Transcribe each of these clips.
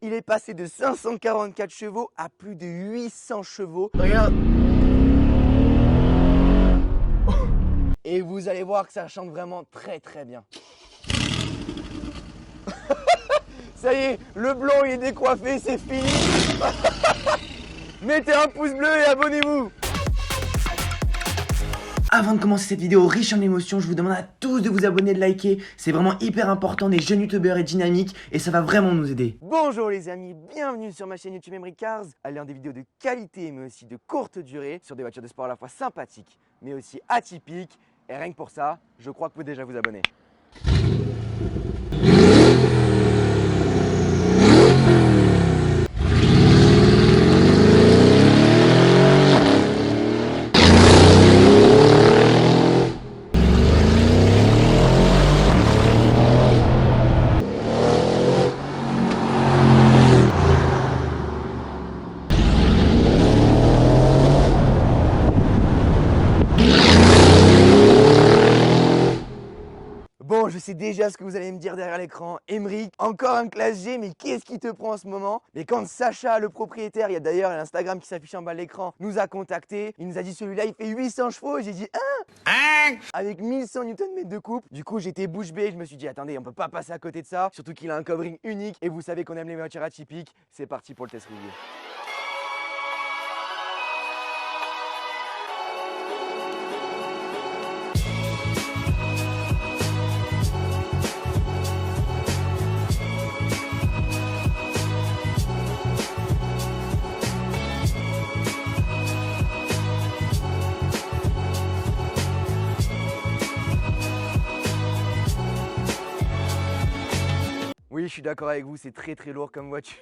Il est passé de 544 chevaux à plus de 800 chevaux. Regarde. Et vous allez voir que ça chante vraiment très très bien. Ça y est, le blanc il est décoiffé, c'est fini. Mettez un pouce bleu et abonnez-vous. Avant de commencer cette vidéo riche en émotions, je vous demande à tous de vous abonner et de liker. C'est vraiment hyper important, des jeunes youtubeurs et dynamiques et ça va vraiment nous aider. Bonjour les amis, bienvenue sur ma chaîne YouTube Emery Cars. Elle est des vidéos de qualité mais aussi de courte durée sur des voitures de sport à la fois sympathiques mais aussi atypiques. Et rien que pour ça, je crois que vous pouvez déjà vous abonner. Bon, je sais déjà ce que vous allez me dire derrière l'écran. Emeric, encore un classe G, mais qu'est-ce qui te prend en ce moment? Mais quand Sacha, le propriétaire, il y a d'ailleurs l'Instagram qui s'affiche en bas de l'écran, nous a contacté, il nous a dit celui-là il fait 800 chevaux, j'ai dit avec 1100 Nm de couple. Du coup j'étais bouche bée, je me suis dit attendez, on peut pas passer à côté de ça, surtout qu'il a un covering unique et vous savez qu'on aime les voitures atypiques. C'est parti pour le test review. Oui, je suis d'accord avec vous, c'est très très lourd comme voiture.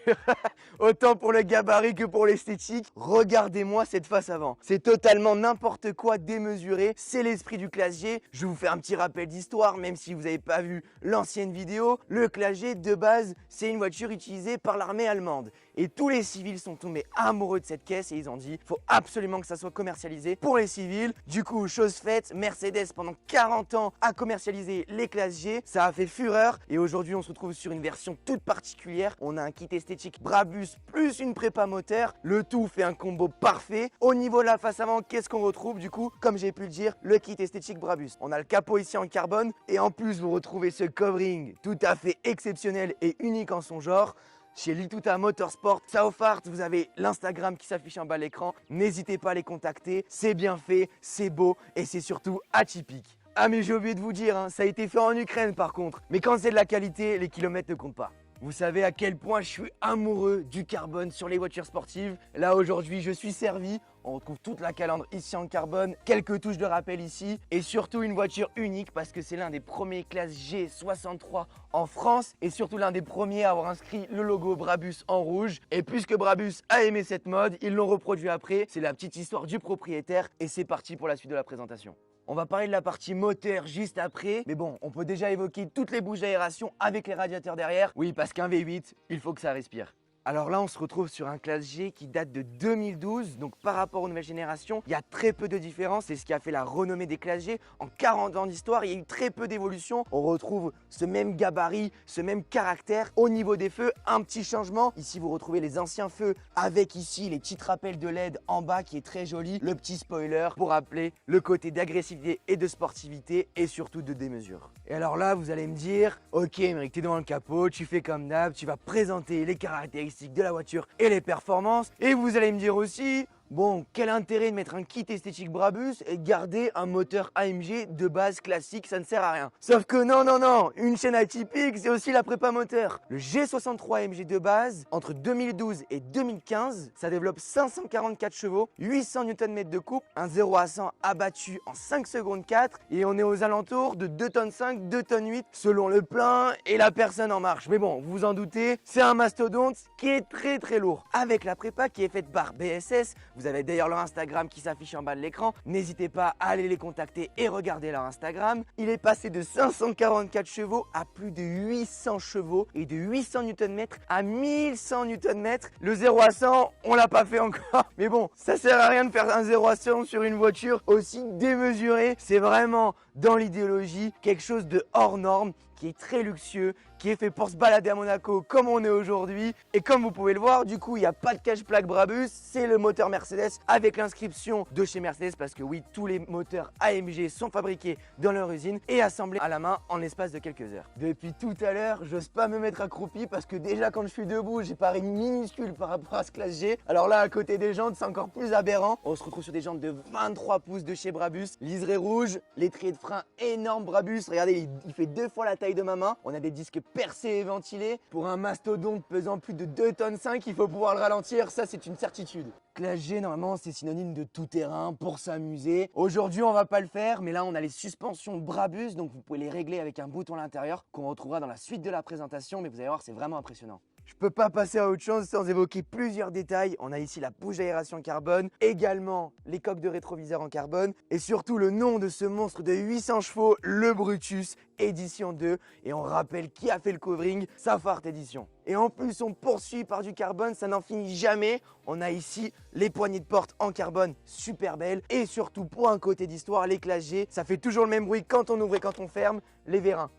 Autant pour le gabarit que pour l'esthétique. Regardez-moi cette face avant. C'est totalement n'importe quoi démesuré. C'est l'esprit du Classe G. Je vais vous faire un petit rappel d'histoire, même si vous n'avez pas vu l'ancienne vidéo. Le Classe G, de base, c'est une voiture utilisée par l'armée allemande. Et tous les civils sont tombés amoureux de cette caisse et ils ont dit faut absolument que ça soit commercialisé pour les civils. Du coup, chose faite, Mercedes pendant 40 ans a commercialisé les Classe G. Ça a fait fureur et aujourd'hui on se retrouve sur une version toute particulière. On a un kit esthétique Brabus plus une prépa moteur. Le tout fait un combo parfait. Au niveau de la face avant, qu'est-ce qu'on retrouve? Du coup, comme j'ai pu le dire, le kit esthétique Brabus. On a le capot ici en carbone et en plus vous retrouvez ce covering tout à fait exceptionnel et unique en son genre. Chez Lituta Motorsport, Saufart, vous avez l'Instagram qui s'affiche en bas de l'écran. N'hésitez pas à les contacter. C'est bien fait, c'est beau et c'est surtout atypique. Ah mais j'ai oublié de vous dire, ça a été fait en Ukraine par contre. Mais quand c'est de la qualité, les kilomètres ne comptent pas. Vous savez à quel point je suis amoureux du carbone sur les voitures sportives. Là aujourd'hui, je suis servi. On retrouve toute la calandre ici en carbone, quelques touches de rappel ici et surtout une voiture unique parce que c'est l'un des premiers Classe G63 en France et surtout l'un des premiers à avoir inscrit le logo Brabus en rouge. Et puisque Brabus a aimé cette mode, ils l'ont reproduit après. C'est la petite histoire du propriétaire et c'est parti pour la suite de la présentation. On va parler de la partie moteur juste après, mais bon, on peut déjà évoquer toutes les bouches d'aération avec les radiateurs derrière. Oui, parce qu'un V8, il faut que ça respire. Alors là, on se retrouve sur un Classe G qui date de 2012, donc par rapport aux nouvelles générations, il y a très peu de différence. C'est ce qui a fait la renommée des Classe G. En 40 ans d'histoire, il y a eu très peu d'évolution. On retrouve ce même gabarit, ce même caractère. Au niveau des feux, un petit changement. Ici, vous retrouvez les anciens feux avec ici les petits rappels de LED en bas qui est très joli. Le petit spoiler pour rappeler le côté d'agressivité et de sportivité et surtout de démesure. Et alors là, vous allez me dire, ok, Emeric, t'es devant le capot, tu fais comme d'hab, tu vas présenter les caractéristiques de la voiture et les performances. Et vous allez me dire aussi, bon, quel intérêt de mettre un kit esthétique Brabus et de garder un moteur AMG de base classique, ça ne sert à rien. Sauf que non, une chaîne atypique, c'est aussi la prépa moteur. Le G63 AMG de base, entre 2012 et 2015, ça développe 544 chevaux, 800 Nm de couple, un 0 à 100 abattu en 5 secondes 4 et on est aux alentours de 2 tonnes 5, 2 tonnes 8 selon le plein et la personne en marche. Mais bon, vous vous en doutez, c'est un mastodonte qui est très très lourd. Avec la prépa qui est faite par BSS, vous avez d'ailleurs leur Instagram qui s'affiche en bas de l'écran. N'hésitez pas à aller les contacter et regarder leur Instagram. Il est passé de 544 chevaux à plus de 800 chevaux et de 800 Nm à 1100 Nm. Le 0 à 100, on l'a pas fait encore. Mais bon, ça sert à rien de faire un 0 à 100 sur une voiture aussi démesurée. C'est vraiment dans l'idéologie, quelque chose de hors norme, qui est très luxueux, qui est fait pour se balader à Monaco comme on est aujourd'hui. Et comme vous pouvez le voir, du coup, il n'y a pas de cache-plaque Brabus, c'est le moteur Mercedes avec l'inscription de chez Mercedes parce que oui, tous les moteurs AMG sont fabriqués dans leur usine et assemblés à la main en l'espace de quelques heures. Depuis tout à l'heure, j'ose pas me mettre accroupi parce que déjà quand je suis debout, j'ai pareil minuscule par rapport à ce classe G. Alors là, à côté des jantes, c'est encore plus aberrant. On se retrouve sur des jantes de 23 pouces de chez Brabus, liseré rouge, l'étrier de frein énorme Brabus. Regardez, il fait 2 fois la taille de ma main. On a des disques percés et ventilés. Pour un mastodonte pesant plus de 2,5 tonnes, il faut pouvoir le ralentir, ça c'est une certitude. Classe G, normalement, c'est synonyme de tout terrain pour s'amuser. Aujourd'hui, on va pas le faire, mais là, on a les suspensions Brabus, donc vous pouvez les régler avec un bouton à l'intérieur qu'on retrouvera dans la suite de la présentation, mais vous allez voir, c'est vraiment impressionnant. Je peux pas passer à autre chose sans évoquer plusieurs détails. On a ici la bouche d'aération carbone, également les coques de rétroviseur en carbone et surtout le nom de ce monstre de 800 chevaux, le Brutus édition 2. Et on rappelle qui a fait le covering, Safart édition. Et en plus, on poursuit par du carbone, ça n'en finit jamais. On a ici les poignées de porte en carbone, super belles. Et surtout, pour un côté d'histoire, les classes G, ça fait toujours le même bruit quand on ouvre et quand on ferme, les vérins.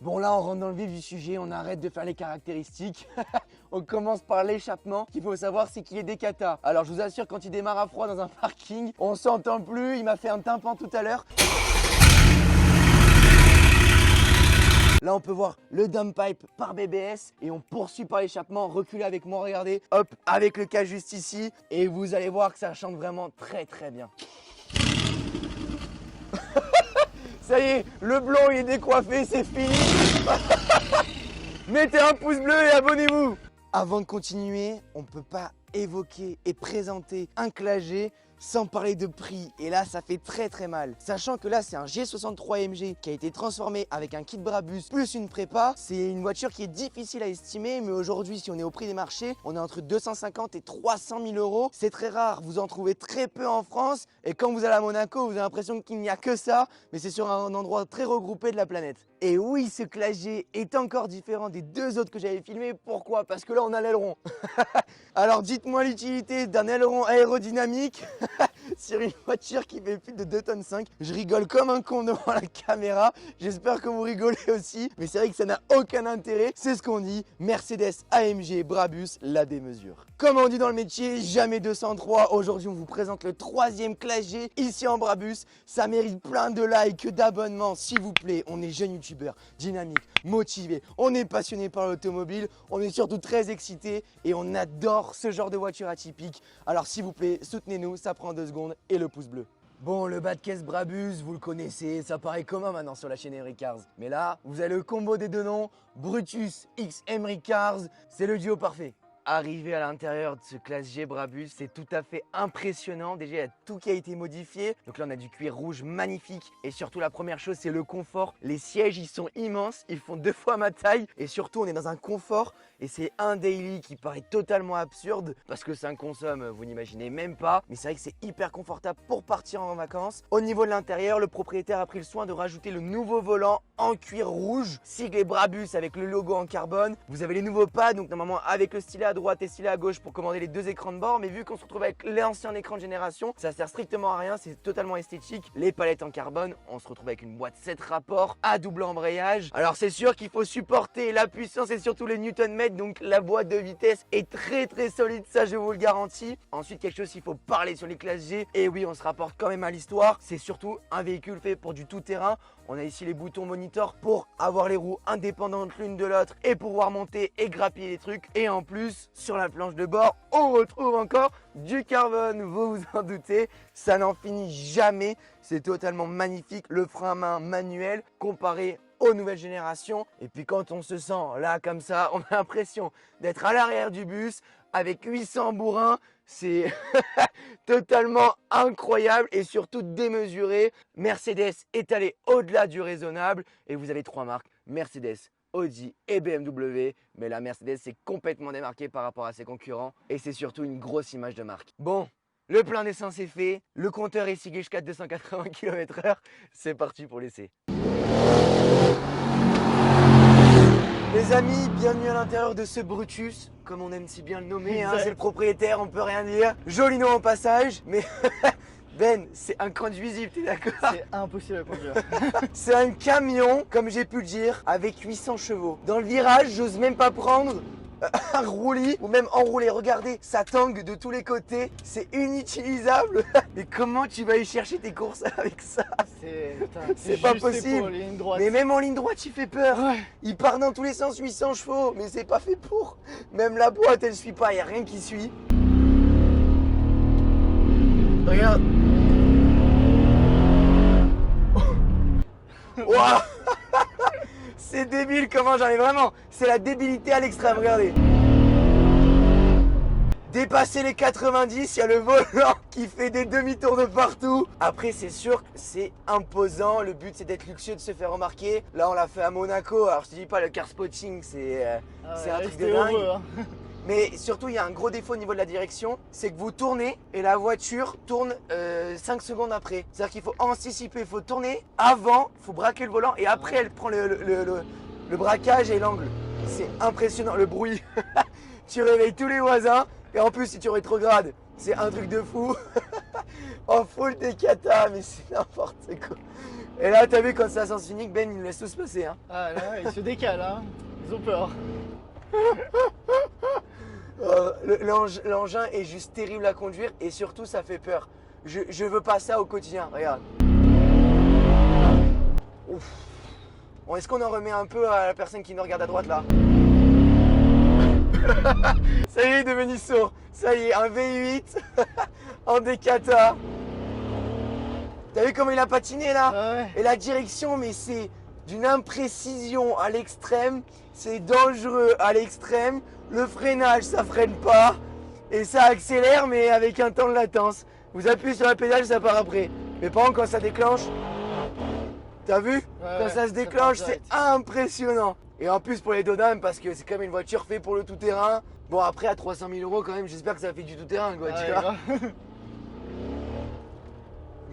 Bon là, on rentre dans le vif du sujet, on arrête de faire les caractéristiques. On commence par l'échappement. Ce qu'il faut savoir, c'est qu'il est des catas. Alors je vous assure, quand il démarre à froid dans un parking, on s'entend plus, il m'a fait un tympan tout à l'heure. Là, on peut voir le dump pipe par BBS et on poursuit par l'échappement. Reculez avec moi, regardez. Hop, avec le cas juste ici. Et vous allez voir que ça chante vraiment très très bien. Ça y est, le blond il est décoiffé, c'est fini. Mettez un pouce bleu et abonnez-vous. Avant de continuer, on ne peut pas évoquer et présenter un classe G sans parler de prix. Et là, ça fait très très mal. Sachant que là, c'est un G63 AMG qui a été transformé avec un kit Brabus plus une prépa. C'est une voiture qui est difficile à estimer, mais aujourd'hui, si on est au prix des marchés, on est entre 250 et 300 000 euros. C'est très rare, vous en trouvez très peu en France. Et quand vous allez à Monaco, vous avez l'impression qu'il n'y a que ça, mais c'est sur un endroit très regroupé de la planète. Et oui, ce classe G est encore différent des deux autres que j'avais filmés. Pourquoi? Parce que là, on a l'aileron. Alors, dites-moi l'utilité d'un aileron aérodynamique sur une voiture qui fait plus de 2,5 tonnes. Je rigole comme un con devant la caméra. J'espère que vous rigolez aussi. Mais c'est vrai que ça n'a aucun intérêt. C'est ce qu'on dit. Mercedes AMG Brabus, la démesure. Comme on dit dans le métier, jamais 203. Aujourd'hui, on vous présente le 3e classe G ici en Brabus. Ça mérite plein de likes, d'abonnements, s'il vous plaît. On est jeunes youtubeurs, dynamiques, motivés. On est passionnés par l'automobile. On est surtout très excités et on adore ce genre de voiture atypique. Alors s'il vous plaît, soutenez-nous, ça prend 2 secondes et le pouce bleu. Bon, le bas de caisse Brabus, vous le connaissez, ça paraît commun maintenant sur la chaîne Emery Cars. Mais là, vous avez le combo des deux noms, Brutus x Emery Cars, c'est le duo parfait. Arriver à l'intérieur de ce classe G Brabus, c'est tout à fait impressionnant. Déjà, il y a tout qui a été modifié. Donc là, on a du cuir rouge magnifique. Et surtout, la première chose, c'est le confort. Les sièges, ils sont immenses. Ils font 2 fois ma taille. Et surtout, on est dans un confort. Et c'est un daily qui paraît totalement absurde parce que ça en consomme, vous n'imaginez même pas. Mais c'est vrai que c'est hyper confortable pour partir en vacances. Au niveau de l'intérieur, le propriétaire a pris le soin de rajouter le nouveau volant en cuir rouge, siglé Brabus avec le logo en carbone. Vous avez les nouveaux pads, donc normalement avec le stylet à droite et stylet à gauche pour commander les 2 écrans de bord. Mais vu qu'on se retrouve avec l'ancien écran de génération, ça sert strictement à rien, c'est totalement esthétique. Les palettes en carbone, on se retrouve avec une boîte 7 rapports à double embrayage. Alors c'est sûr qu'il faut supporter la puissance et surtout les newton-mètres, donc la boîte de vitesse est très très solide, ça je vous le garantis. Ensuite, quelque chose qu'il faut parler sur les classes G, et oui, on se rapporte quand même à l'histoire, c'est surtout un véhicule fait pour du tout-terrain. On a ici les boutons monitor pour avoir les roues indépendantes l'une de l'autre et pouvoir monter et grappiller les trucs. Et en plus, sur la planche de bord, on retrouve encore du carbone. Vous vous en doutez, ça n'en finit jamais. C'est totalement magnifique. Le frein à main manuel comparé aux nouvelles générations. Et puis quand on se sent là comme ça, on a l'impression d'être à l'arrière du bus avec 800 bourrins. C'est totalement incroyable et surtout démesuré. Mercedes est allé au-delà du raisonnable et vous avez 3 marques, Mercedes, Audi et BMW. Mais la Mercedes s'est complètement démarquée par rapport à ses concurrents et c'est surtout une grosse image de marque. Bon, le plein d'essence est fait, le compteur est siglé jusqu'à 280 km/h. C'est parti pour l'essai. Les amis, bienvenue à l'intérieur de ce Brutus, comme on aime si bien le nommer, hein, c'est le propriétaire, on peut rien dire. Joli nom au passage, mais Ben, c'est inconduisible, t'es d'accord? C'est impossible à conduire. C'est un camion, comme j'ai pu le dire, avec 800 chevaux. Dans le virage, j'ose même pas prendre un roulis ou même enrouler. Regardez, ça tangue de tous les côtés. C'est inutilisable. Mais comment tu vas y chercher tes courses avec ça? C'est pas possible. Mais même en ligne droite, il fait peur. Ouais. Il part dans tous les sens, 800 chevaux. Mais c'est pas fait pour. Même la boîte, elle suit pas. Il n'y a rien qui suit. Regarde. Wow. C'est débile comment j'en ai vraiment. C'est la débilité à l'extrême, regardez. Dépasser les 90, il y a le volant qui fait des demi-tours de partout. Après, c'est sûr que c'est imposant. Le but, c'est d'être luxueux, de se faire remarquer. Là, on l'a fait à Monaco. Alors, je te dis pas, le car spotting, c'est un truc de dingue. Heureux, hein. Mais surtout, il y a un gros défaut au niveau de la direction, c'est que vous tournez et la voiture tourne 5 secondes après. C'est-à-dire qu'il faut anticiper, il faut tourner avant, il faut braquer le volant et après elle prend le braquage et l'angle. C'est impressionnant, le bruit. Tu réveilles tous les voisins et en plus si tu rétrogrades, c'est un truc de fou. En full décata, mais c'est n'importe quoi. Et là, t'as vu quand c'est à sens unique, Ben il nous laisse tous passer. Hein. Ah là, ils se décalent, hein. Ils ont peur. L'engin est juste terrible à conduire et surtout ça fait peur. Je veux pas ça au quotidien, regarde. Ouf. Bon, est-ce qu'on en remet un peu à la personne qui nous regarde à droite là? Ça y est, il est devenu sourd. Ça y est, un V8 en décata. T'as vu comment il a patiné là? Ouais. Et la direction, mais c'est d'une imprécision à l'extrême. C'est dangereux à l'extrême. Le freinage, ça freine pas. Et ça accélère, mais avec un temps de latence. Vous appuyez sur la pédale, ça part après. Mais par contre, quand ça déclenche, t'as vu? Quand ça se déclenche, c'est impressionnant. Et en plus pour les dodames, parce que c'est comme une voiture faite pour le tout-terrain. Bon, après, à 300 000 € quand même, j'espère que ça fait du tout-terrain, quoi, tu vois.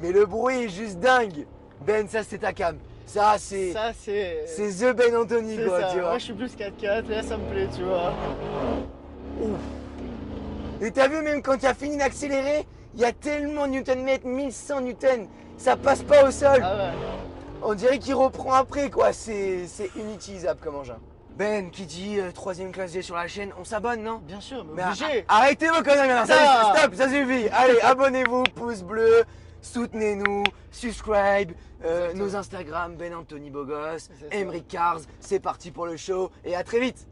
Mais le bruit est juste dingue. Ben, ça, c'est ta cam. Ça, c'est The Ben Anthony, quoi, tu vois. Moi, je suis plus 4x4, là, ça me plaît, tu vois. Ouf. Et t'as vu, même quand tu as fini d'accélérer, il y a tellement de Newton-mètres, 1100 Newton, ça passe pas au sol. Ah ouais. On dirait qu'il reprend après, quoi. C'est inutilisable comme engin. Ben, qui dit troisième classe G sur la chaîne, on s'abonne, non? Bien sûr, mais Mais obligé. arrêtez vos conneries maintenant, stop, ça suffit. Allez, abonnez-vous, pouce bleu, soutenez-nous, subscribe, nos Instagram, Ben Anthony Bogos, Emric Cars, c'est parti pour le show et à très vite.